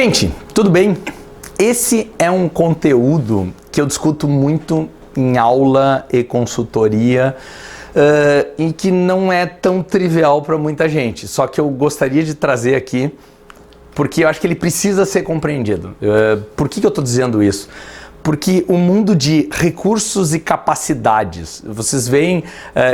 Gente, tudo bem? Esse é um conteúdo que eu discuto muito em aula e consultoria e que não é tão trivial para muita gente, só que eu gostaria de trazer aqui porque eu acho que ele precisa ser compreendido. Por que eu estou dizendo isso? Porque o mundo de recursos e capacidades, vocês veem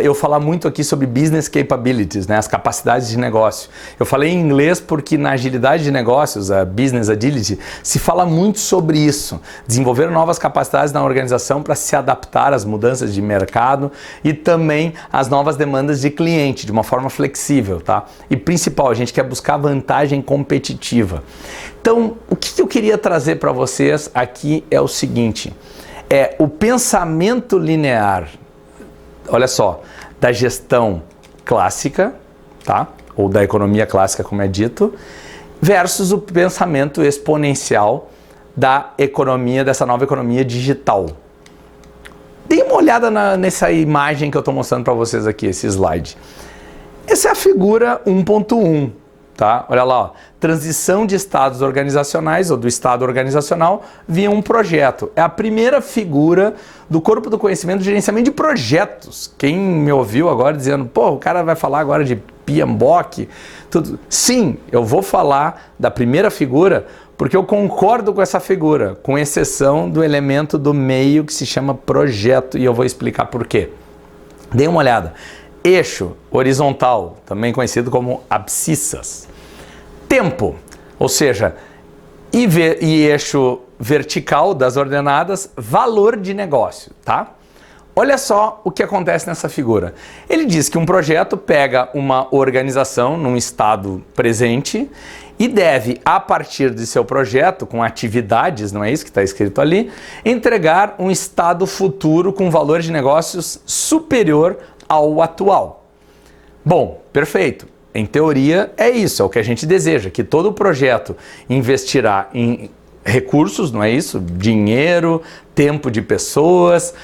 eu falar muito aqui sobre business capabilities, né, as capacidades de negócio. Eu falei em inglês porque na agilidade de negócios, a business agility, se fala muito sobre isso. Desenvolver novas capacidades na organização para se adaptar às mudanças de mercado e também às novas demandas de cliente, de uma forma flexível, tá? E principal, a gente quer buscar vantagem competitiva. Então, o que eu queria trazer para vocês aqui é o seguinte, é o pensamento linear, olha só, da gestão clássica, tá? Ou da economia clássica, como é dito, versus o pensamento exponencial da economia, dessa nova economia digital. Dê uma olhada nessa imagem que eu estou mostrando para vocês aqui, esse slide. Essa é a figura 1.1. Tá? Olha lá, ó. Transição de estados organizacionais ou do estado organizacional via um projeto. É a primeira figura do corpo do conhecimento de gerenciamento de projetos. Quem me ouviu agora dizendo, pô, o cara vai falar agora de PMBOK, tudo. Sim, eu vou falar da primeira figura porque eu concordo com essa figura, com exceção do elemento do meio que se chama projeto e eu vou explicar por quê. Dê uma olhada. Eixo horizontal, também conhecido como abscissas. Tempo, ou seja, e eixo vertical das ordenadas, valor de negócio, tá? Olha só o que acontece nessa figura. Ele diz que um projeto pega uma organização num estado presente e deve, a partir de seu projeto, com atividades, não é isso que está escrito ali, entregar um estado futuro com valor de negócios superior ao atual. Bom, perfeito. Em teoria é isso, é o que a gente deseja, que todo projeto investirá em recursos, não é isso? Dinheiro, tempo de pessoas,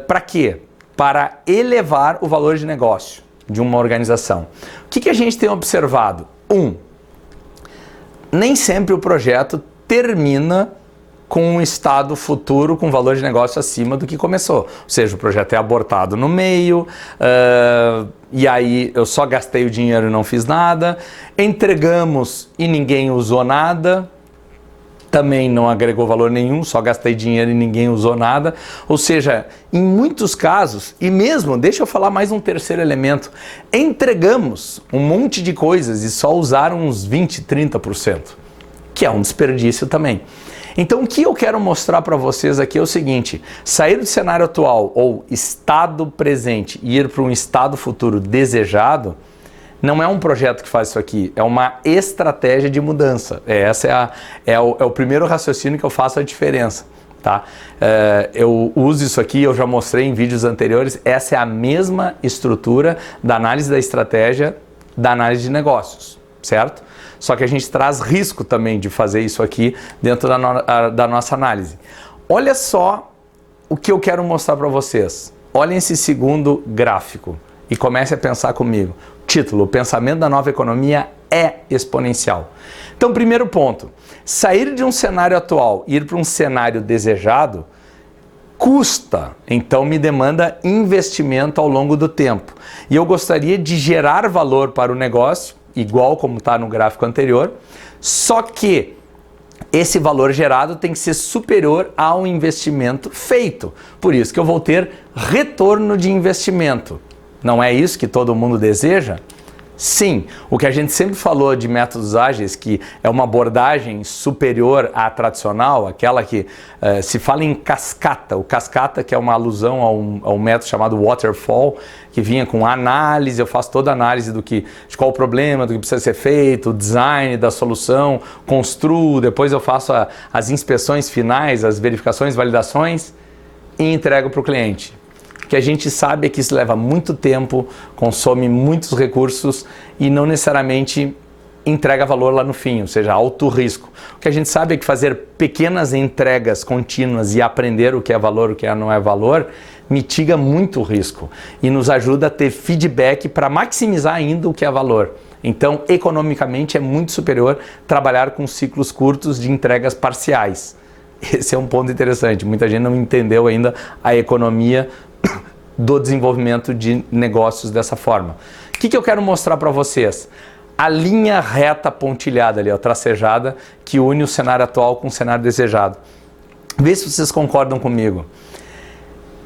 para quê? Para elevar o valor de negócio de uma organização. O que a gente tem observado? Nem sempre o projeto termina com um estado futuro com valor de negócio acima do que começou. Ou seja, o projeto é abortado no meio, e aí eu só gastei o dinheiro e não fiz nada, entregamos e ninguém usou nada, também não agregou valor nenhum, só gastei dinheiro e ninguém usou nada. Ou seja, em muitos casos, e mesmo, deixa eu falar mais um terceiro elemento, entregamos um monte de coisas e só usaram uns 20%, 30%, que é um desperdício também. Então o que eu quero mostrar para vocês aqui é o seguinte, sair do cenário atual ou estado presente e ir para um estado futuro desejado, não é um projeto que faz isso aqui, é uma estratégia de mudança. Essa é o primeiro raciocínio que eu faço a diferença. Tá? Eu uso isso aqui, eu já mostrei em vídeos anteriores, essa é a mesma estrutura da análise da estratégia, da análise de negócios, certo? Só que a gente traz risco também de fazer isso aqui dentro da nossa análise. Olha só o que eu quero mostrar para vocês. Olhem esse segundo gráfico e comece a pensar comigo. Título, o pensamento da nova economia é exponencial. Então, primeiro ponto, sair de um cenário atual e ir para um cenário desejado custa, então me demanda investimento ao longo do tempo. E eu gostaria de gerar valor para o negócio, igual como está no gráfico anterior, só que esse valor gerado tem que ser superior ao investimento feito. Por isso que eu vou ter retorno de investimento. Não é isso que todo mundo deseja? Sim, o que a gente sempre falou de métodos ágeis, que é uma abordagem superior à tradicional, aquela que se fala em cascata, o cascata que é uma alusão a um método chamado waterfall, que vinha com análise, eu faço toda a análise de qual o problema, do que precisa ser feito, o design da solução, construo, depois eu faço as inspeções finais, as verificações, validações e entrego para o cliente. O que a gente sabe é que isso leva muito tempo, consome muitos recursos e não necessariamente entrega valor lá no fim, ou seja, alto risco. O que a gente sabe é que fazer pequenas entregas contínuas e aprender o que é valor, o que não é valor, mitiga muito o risco e nos ajuda a ter feedback para maximizar ainda o que é valor. Então, economicamente, é muito superior trabalhar com ciclos curtos de entregas parciais. Esse é um ponto interessante. Muita gente não entendeu ainda a economia do desenvolvimento de negócios dessa forma. O que eu quero mostrar para vocês? A linha reta pontilhada ali, ó, tracejada, que une o cenário atual com o cenário desejado. Vê se vocês concordam comigo.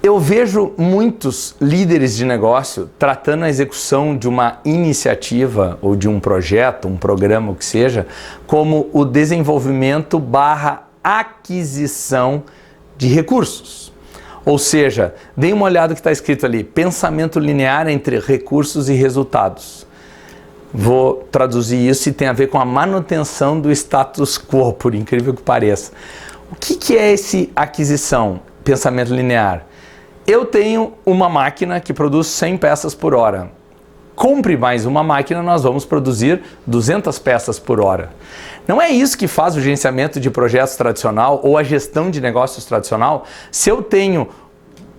Eu vejo muitos líderes de negócio tratando a execução de uma iniciativa ou de um projeto, um programa, o que seja, como o desenvolvimento / aquisição de recursos. Ou seja, deem uma olhada no que está escrito ali, pensamento linear entre recursos e resultados. Vou traduzir isso e tem a ver com a manutenção do status quo, por incrível que pareça. O que é esse aquisição, pensamento linear? Eu tenho uma máquina que produz 100 peças por hora. Compre mais uma máquina, nós vamos produzir 200 peças por hora. Não é isso que faz o gerenciamento de projetos tradicional ou a gestão de negócios tradicional? Se eu tenho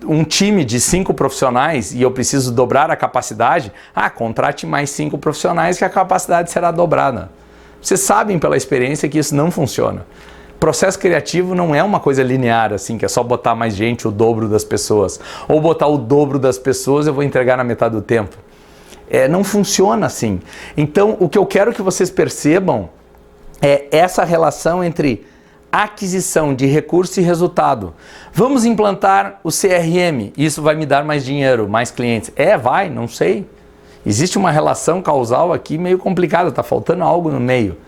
um time de 5 profissionais e eu preciso dobrar a capacidade, contrate mais 5 profissionais que a capacidade será dobrada. Vocês sabem pela experiência que isso não funciona. Processo criativo não é uma coisa linear, assim, que é só botar mais gente, o dobro das pessoas. Ou botar o dobro das pessoas, eu vou entregar na metade do tempo. Não funciona assim. Então, o que eu quero que vocês percebam é essa relação entre aquisição de recurso e resultado. Vamos implantar o CRM, isso vai me dar mais dinheiro, mais clientes. Vai, não sei. Existe uma relação causal aqui meio complicada, está faltando algo no meio.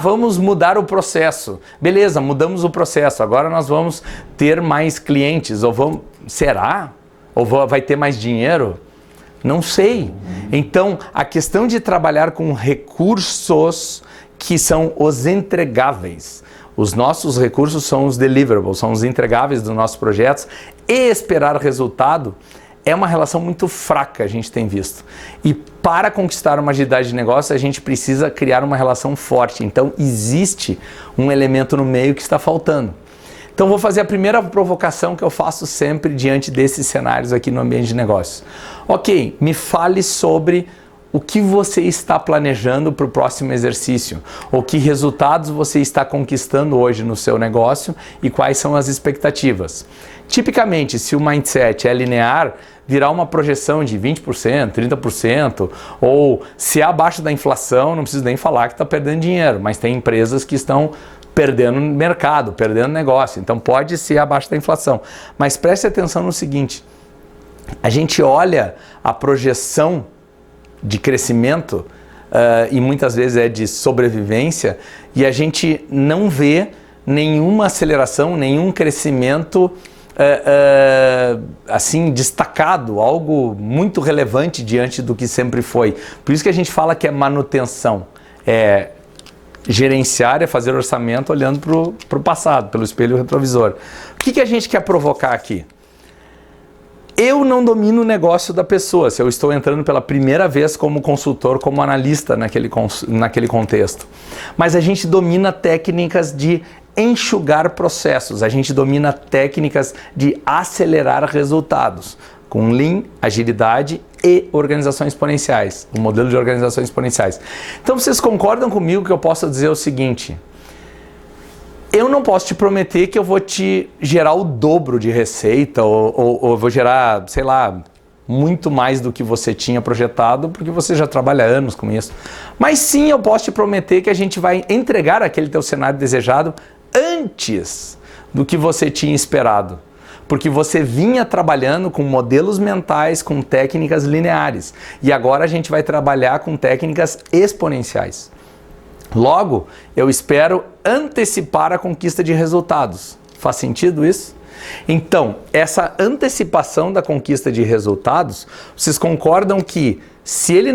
Vamos mudar o processo. Beleza, mudamos o processo. Agora nós vamos ter mais clientes. Será? Ou vai ter mais dinheiro? Não sei. Então, a questão de trabalhar com recursos que são os entregáveis. Os nossos recursos são os deliverables, são os entregáveis dos nossos projetos. E esperar resultado é uma relação muito fraca, a gente tem visto. E para conquistar uma agilidade de negócio, a gente precisa criar uma relação forte. Então, existe um elemento no meio que está faltando. Então, vou fazer a primeira provocação que eu faço sempre diante desses cenários aqui no ambiente de negócios. Ok, me fale sobre o que você está planejando para o próximo exercício, ou que resultados você está conquistando hoje no seu negócio e quais são as expectativas. Tipicamente, se o mindset é linear, virá uma projeção de 20%, 30%, ou se é abaixo da inflação, não preciso nem falar que está perdendo dinheiro, mas tem empresas que estão perdendo mercado, perdendo negócio, então pode ser abaixo da inflação. Mas preste atenção no seguinte, a gente olha a projeção de crescimento e muitas vezes é de sobrevivência e a gente não vê nenhuma aceleração, nenhum crescimento assim destacado, algo muito relevante diante do que sempre foi. Por isso que a gente fala que é manutenção, gerenciar é fazer orçamento olhando para o passado, pelo espelho retrovisor. O que a gente quer provocar aqui? Eu não domino o negócio da pessoa, se eu estou entrando pela primeira vez como consultor, como analista naquele contexto. Mas a gente domina técnicas de enxugar processos, a gente domina técnicas de acelerar resultados, com Lean, agilidade e organizações exponenciais, o modelo de organizações exponenciais. Então vocês concordam comigo que eu posso dizer o seguinte: eu não posso te prometer que eu vou te gerar o dobro de receita ou vou gerar, sei lá, muito mais do que você tinha projetado, porque você já trabalha anos com isso. Mas sim, eu posso te prometer que a gente vai entregar aquele teu cenário desejado antes do que você tinha esperado. Porque você vinha trabalhando com modelos mentais, com técnicas lineares. E agora a gente vai trabalhar com técnicas exponenciais. Logo, eu espero antecipar a conquista de resultados. Faz sentido isso? Então, essa antecipação da conquista de resultados, vocês concordam que se ele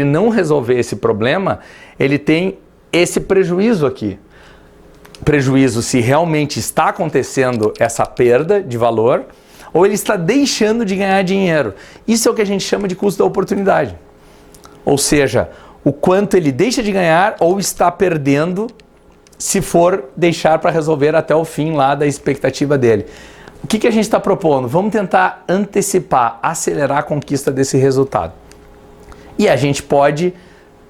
não resolver esse problema, ele tem esse prejuízo aqui. Prejuízo se realmente está acontecendo essa perda de valor ou ele está deixando de ganhar dinheiro. Isso é o que a gente chama de custo da oportunidade. Ou seja, o quanto ele deixa de ganhar ou está perdendo se for deixar para resolver até o fim lá da expectativa dele. O que a gente está propondo? Vamos tentar antecipar, acelerar a conquista desse resultado. E a gente pode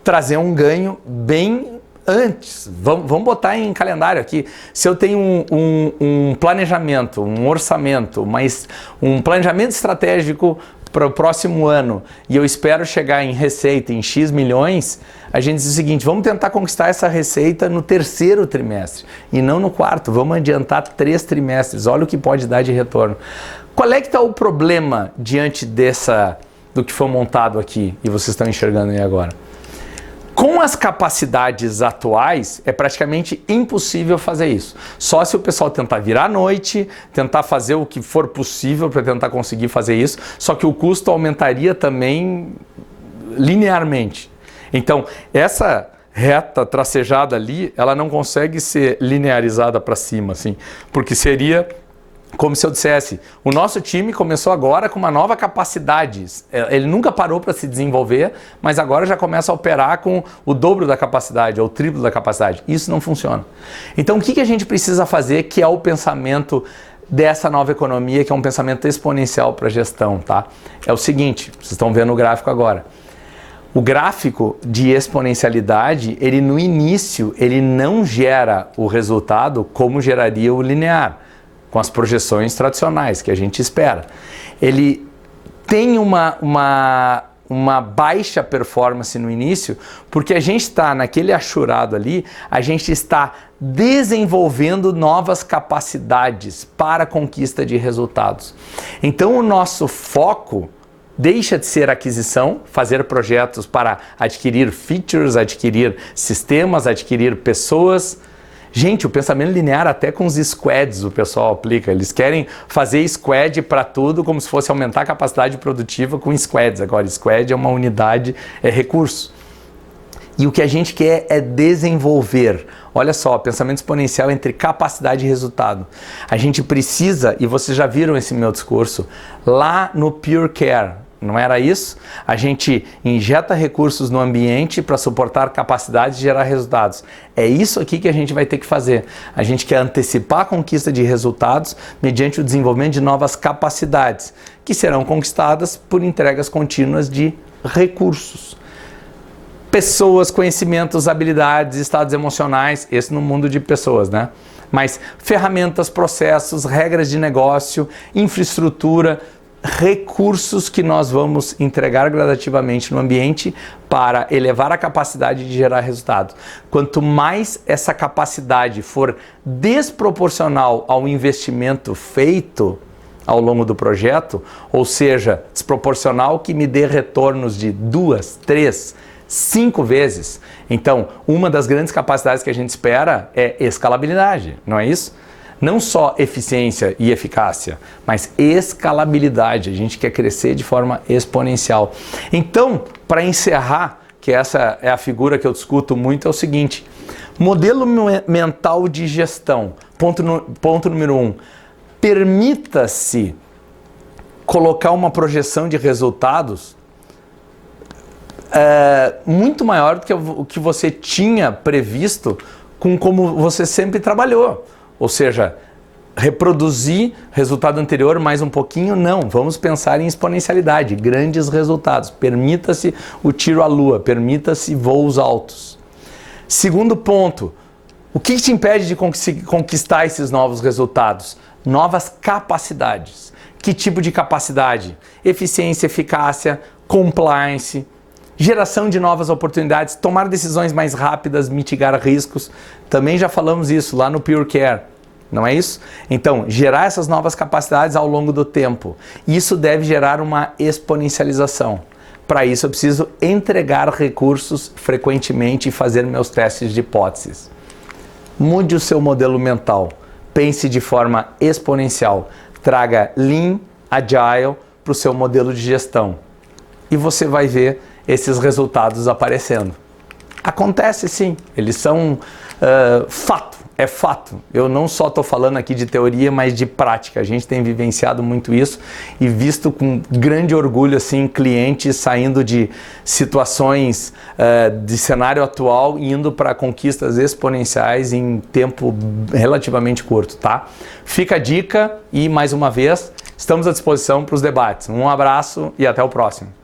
trazer um ganho bem antes. Vamos botar em calendário aqui. Se eu tenho um planejamento, um orçamento, mas um planejamento estratégico para o próximo ano e eu espero chegar em receita em X milhões, a gente diz o seguinte: vamos tentar conquistar essa receita no terceiro trimestre e não no quarto. Vamos adiantar 3 trimestres. Olha o que pode dar de retorno. Qual é que está o problema diante do que foi montado aqui e vocês estão enxergando aí agora? Com as capacidades atuais, é praticamente impossível fazer isso. Só se o pessoal tentar virar à noite, tentar fazer o que for possível para tentar conseguir fazer isso, só que o custo aumentaria também linearmente. Então, essa reta tracejada ali, ela não consegue ser linearizada para cima, assim, porque seria como se eu dissesse, o nosso time começou agora com uma nova capacidade. Ele nunca parou para se desenvolver, mas agora já começa a operar com o dobro da capacidade, ou o triplo da capacidade. Isso não funciona. Então, o que a gente precisa fazer, que é o pensamento dessa nova economia, que é um pensamento exponencial para a gestão, tá? É o seguinte, vocês estão vendo o gráfico agora. O gráfico de exponencialidade, ele no início, ele não gera o resultado como geraria o linear, com as projeções tradicionais que a gente espera. Ele tem uma baixa performance no início, porque a gente está naquele achurado ali, a gente está desenvolvendo novas capacidades para a conquista de resultados. Então o nosso foco deixa de ser aquisição, fazer projetos para adquirir features, adquirir sistemas, adquirir pessoas. Gente, o pensamento linear até com os squads o pessoal aplica. Eles querem fazer squad para tudo como se fosse aumentar a capacidade produtiva com squads. Agora, squad é uma unidade, é recurso. E o que a gente quer é desenvolver. Olha só, pensamento exponencial entre capacidade e resultado. A gente precisa, e vocês já viram esse meu discurso, lá no Pure Care. Não era isso? A gente injeta recursos no ambiente para suportar capacidades e gerar resultados. É isso aqui que a gente vai ter que fazer. A gente quer antecipar a conquista de resultados mediante o desenvolvimento de novas capacidades, que serão conquistadas por entregas contínuas de recursos. Pessoas, conhecimentos, habilidades, estados emocionais, esse no mundo de pessoas, né? Mas ferramentas, processos, regras de negócio, infraestrutura, recursos que nós vamos entregar gradativamente no ambiente para elevar a capacidade de gerar resultados. Quanto mais essa capacidade for desproporcional ao investimento feito ao longo do projeto, ou seja, desproporcional que me dê retornos de 2, 3, 5 vezes, então uma das grandes capacidades que a gente espera é escalabilidade, não é isso? Não só eficiência e eficácia, mas escalabilidade. A gente quer crescer de forma exponencial. Então, para encerrar, que essa é a figura que eu discuto muito, é o seguinte: modelo mental de gestão. Ponto número 1. Permita-se colocar uma projeção de resultados muito maior do que o que você tinha previsto com como você sempre trabalhou. Ou seja, reproduzir resultado anterior mais um pouquinho? Não, vamos pensar em exponencialidade, grandes resultados. Permita-se o tiro à lua, permita-se voos altos. Segundo ponto, o que te impede de conquistar esses novos resultados? Novas capacidades. Que tipo de capacidade? Eficiência, eficácia, compliance, geração de novas oportunidades, tomar decisões mais rápidas, mitigar riscos. Também já falamos isso lá no Pure Care, não é isso? Então, gerar essas novas capacidades ao longo do tempo. Isso deve gerar uma exponencialização. Para isso, eu preciso entregar recursos frequentemente e fazer meus testes de hipóteses. Mude o seu modelo mental. Pense de forma exponencial. Traga Lean, Agile para o seu modelo de gestão. E você vai ver esses resultados aparecendo. Acontece sim, eles são fato, é fato. Eu não só estou falando aqui de teoria, mas de prática. A gente tem vivenciado muito isso e visto com grande orgulho assim, clientes saindo de situações de cenário atual e indo para conquistas exponenciais em tempo relativamente curto, tá? Fica a dica e, mais uma vez, estamos à disposição para os debates. Um abraço e até o próximo.